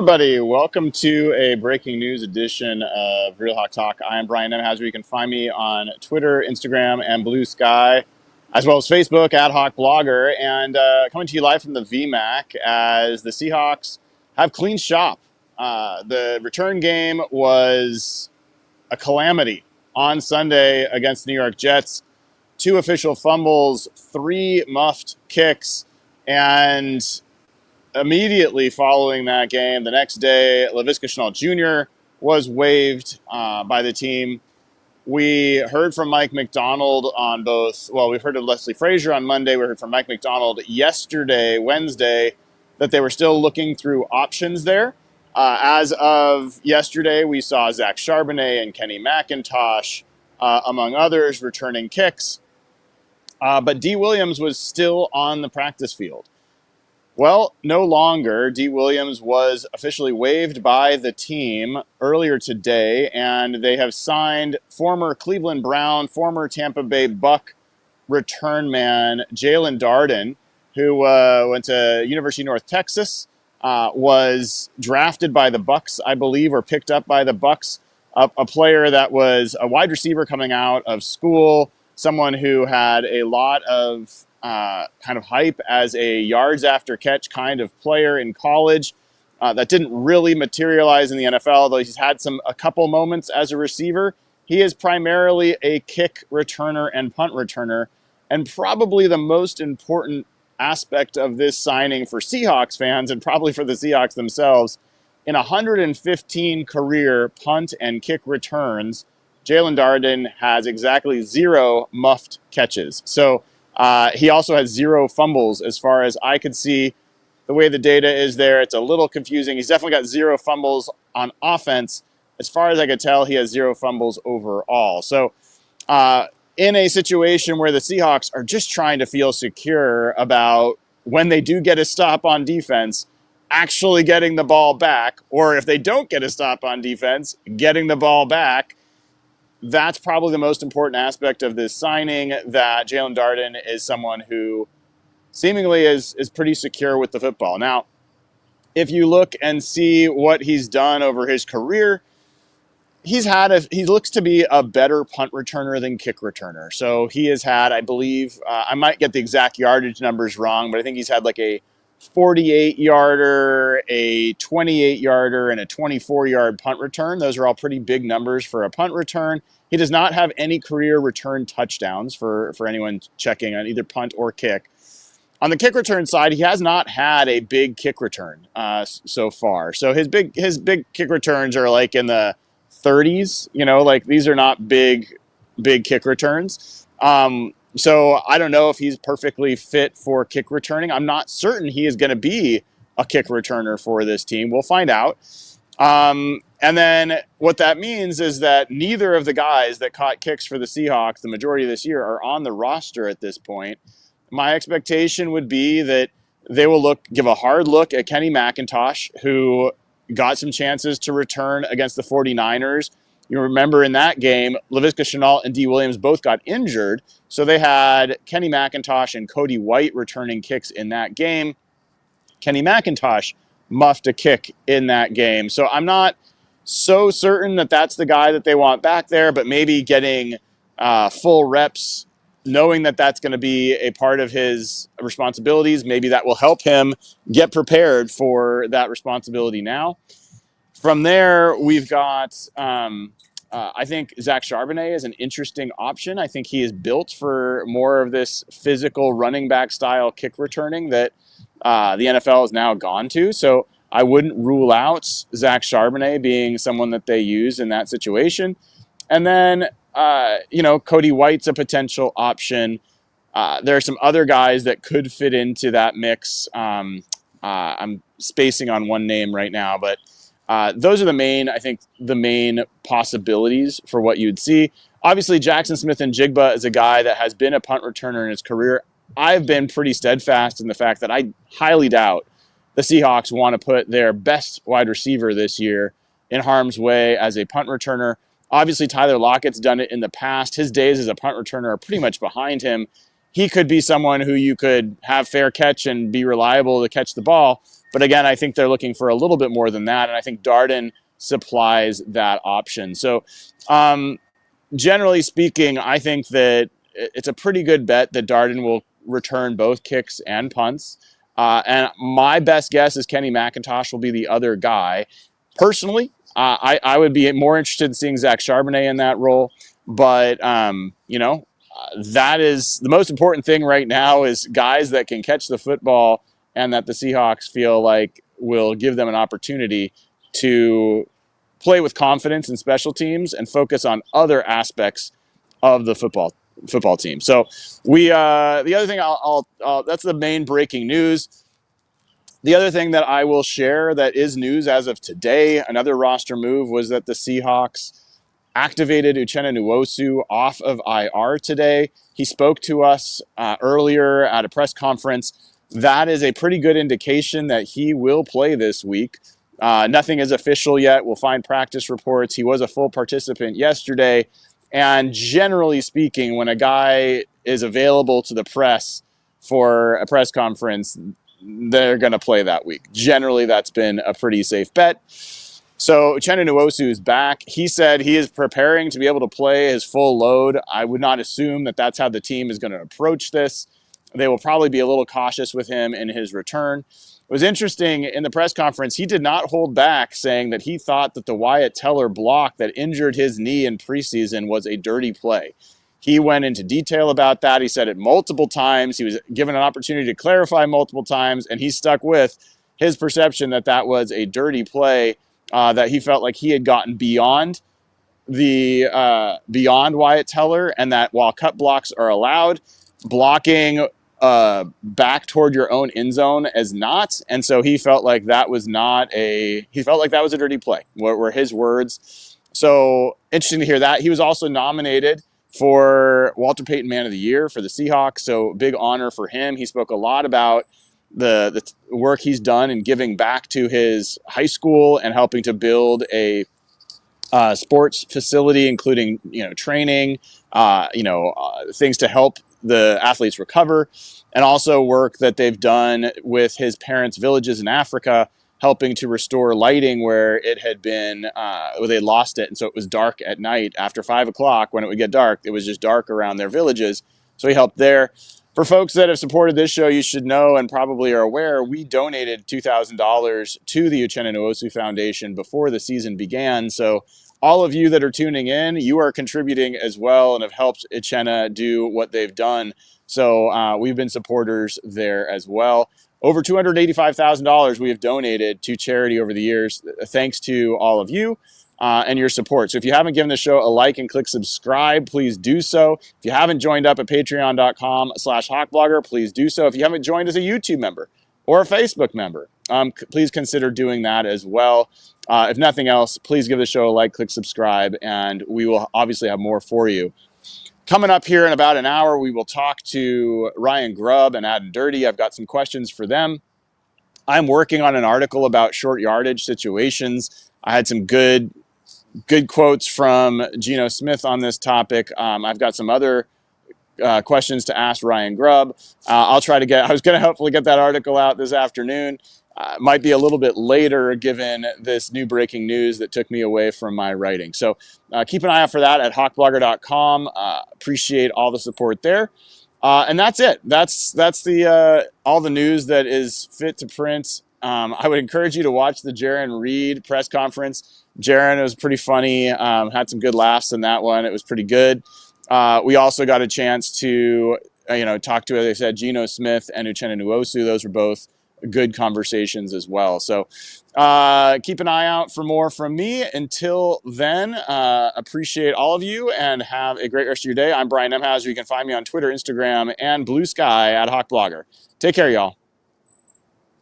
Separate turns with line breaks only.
everybody. Welcome to a breaking news edition of Real Hawk Talk. I am Brian Nemhauser. You can find me on Twitter, Instagram, and Blue Sky, as well as Facebook, @Hawk Blogger, and coming to you live from the VMAC as the Seahawks have clean shop. The return game was a calamity on Sunday against the New York Jets. 2 official fumbles, 3 muffed kicks, and immediately following that game, the next day, Laviska Shenault Jr. was waived by the team. We heard from Mike McDonald on both. Well, we've heard of Leslie Frazier on Monday. We heard from Mike McDonald yesterday, Wednesday, that they were still looking through options there. As of yesterday, we saw Zach Charbonnet and Kenny McIntosh, among others, returning kicks. But D. Williams was still on the practice field. Well, no longer. D. Williams was officially waived by the team earlier today, and they have signed former Cleveland Brown, former Tampa Bay Buck return man Jaelon Darden, who went to University of North Texas, was drafted by the Bucks, I believe, or picked up by the Bucks, a player that was a wide receiver coming out of school, someone who had a lot of kind of hype as a yards after catch kind of player in college. That didn't really materialize in the NFL, although he's had a couple moments as a receiver. He is primarily a kick returner and punt returner, and probably the most important aspect of this signing for Seahawks fans, and probably for the Seahawks themselves. In 115 career punt and kick returns, Jaelon Darden has exactly 0 muffed catches. So he also has 0 fumbles as far as I could see. The way the data is there, it's a little confusing. He's definitely got 0 fumbles on offense. As far as I could tell, he has 0 fumbles overall. So in a situation where the Seahawks are just trying to feel secure about when they do get a stop on defense, actually getting the ball back, or if they don't get a stop on defense, getting the ball back, that's probably the most important aspect of this signing, that Jaelon Darden is someone who seemingly is pretty secure with the football. Now, if you look and see what he's done over his career, he looks to be a better punt returner than kick returner. So he has had, I believe, I might get the exact yardage numbers wrong, but I think he's had like a 48-yarder, a 28-yarder, and a 24-yard punt return. Those are all pretty big numbers for a punt return. He does not have any career return touchdowns for anyone checking on either punt or kick. On the kick return side, he has not had a big kick return so far. So his big kick returns are like in the 30s. Like these are not big kick returns. So I don't know if he's perfectly fit for kick returning. I'm not certain he is going to be a kick returner for this team. We'll find out. And then what that means is that neither of the guys that caught kicks for the Seahawks the majority of this year are on the roster at this point. My expectation would be that they will give a hard look at Kenny McIntosh, who got some chances to return against the 49ers. You remember in that game, Laviska Shenault and D. Williams both got injured. So they had Kenny McIntosh and Cody White returning kicks in that game. Kenny McIntosh muffed a kick in that game. So I'm not so certain that that's the guy that they want back there, but maybe getting full reps, knowing that that's going to be a part of his responsibilities, maybe that will help him get prepared for that responsibility now. From there, we've got, I think Zach Charbonnet is an interesting option. I think he is built for more of this physical running back style kick returning that the NFL has now gone to. So I wouldn't rule out Zach Charbonnet being someone that they use in that situation. And then, Cody White's a potential option. There are some other guys that could fit into that mix. I'm spacing on one name right now, but those are the main possibilities for what you'd see. Obviously, Jackson Smith-Njigba is a guy that has been a punt returner in his career. I've been pretty steadfast in the fact that I highly doubt the Seahawks want to put their best wide receiver this year in harm's way as a punt returner. Obviously, Tyler Lockett's done it in the past. His days as a punt returner are pretty much behind him. He could be someone who you could have fair catch and be reliable to catch the ball. But again, I think they're looking for a little bit more than that. And I think Darden supplies that option. So generally speaking, I think that it's a pretty good bet that Darden will return both kicks and punts. And my best guess is Kenny McIntosh will be the other guy. Personally, I would be more interested in seeing Zach Charbonnet in that role. But, that is the most important thing right now is guys that can catch the football and that the Seahawks feel like will give them an opportunity to play with confidence in special teams and focus on other aspects of the football team. So the other thing that's the main breaking news. The other thing that I will share that is news as of today, another roster move, was that the Seahawks activated Uchenna Nwosu off of IR today. He spoke to us earlier at a press conference. That is a pretty good indication that he will play this week. Nothing is official yet. We'll find practice reports. He was a full participant yesterday. And generally speaking, when a guy is available to the press for a press conference, they're going to play that week. Generally, that's been a pretty safe bet. So Uchenna Nwosu is back. He said he is preparing to be able to play his full load. I would not assume that that's how the team is going to approach this. They will probably be a little cautious with him in his return. It was interesting in the press conference, he did not hold back saying that he thought that the Wyatt Teller block that injured his knee in preseason was a dirty play. He went into detail about that. He said it multiple times. He was given an opportunity to clarify multiple times, and he stuck with his perception that that was a dirty play, that he felt like he had gotten beyond Wyatt Teller, and that while cut blocks are allowed, blocking back toward your own end zone is not. And so he felt like that was a dirty play, were his words. So interesting to hear that. He was also nominated for Walter Payton Man of the Year for the Seahawks. So big honor for him. He spoke a lot about the work he's done in giving back to his high school and helping to build a sports facility, including training, things to help the athletes recover, and also work that they've done with his parents' villages in Africa, helping to restore lighting where it had been, they lost it, and so it was dark at night after 5 o'clock. When it would get dark, it was just dark around their villages. So he helped there. For folks that have supported this show, you should know and probably are aware, we donated $2,000 to the Uchenna Nwosu Foundation before the season began. So all of you that are tuning in, you are contributing as well and have helped Uchenna do what they've done. So we've been supporters there as well. Over $285,000 we have donated to charity over the years, thanks to all of you and your support. So if you haven't given the show a like and click subscribe, please do so. If you haven't joined up at patreon.com/hawkblogger, please do so. If you haven't joined as a YouTube member or a Facebook member, please consider doing that as well. If nothing else, please give the show a like, click subscribe, and we will obviously have more for you. Coming up here in about an hour, we will talk to Ryan Grubb and Adam Dirty. I've got some questions for them. I'm working on an article about short yardage situations. I had some good quotes from Geno Smith on this topic. I've got some other questions to ask Ryan Grubb. I was going to hopefully get that article out this afternoon. Might be a little bit later given this new breaking news that took me away from my writing. So keep an eye out for that at hawkblogger.com. Appreciate all the support there. And that's it. That's all the news that is fit to print. I would encourage you to watch the Jaron Reed press conference. Jaron was pretty funny. Had some good laughs in that one. It was pretty good. We also got a chance to talk to, as I said, Geno Smith and Uchenna Nwosu. Those were both good conversations as well. So keep an eye out for more from me. Until then, appreciate all of you and have a great rest of your day. I'm Brian Nemhauser. You can find me on Twitter, Instagram, and Blue Sky at Hawk Blogger. Take care, y'all.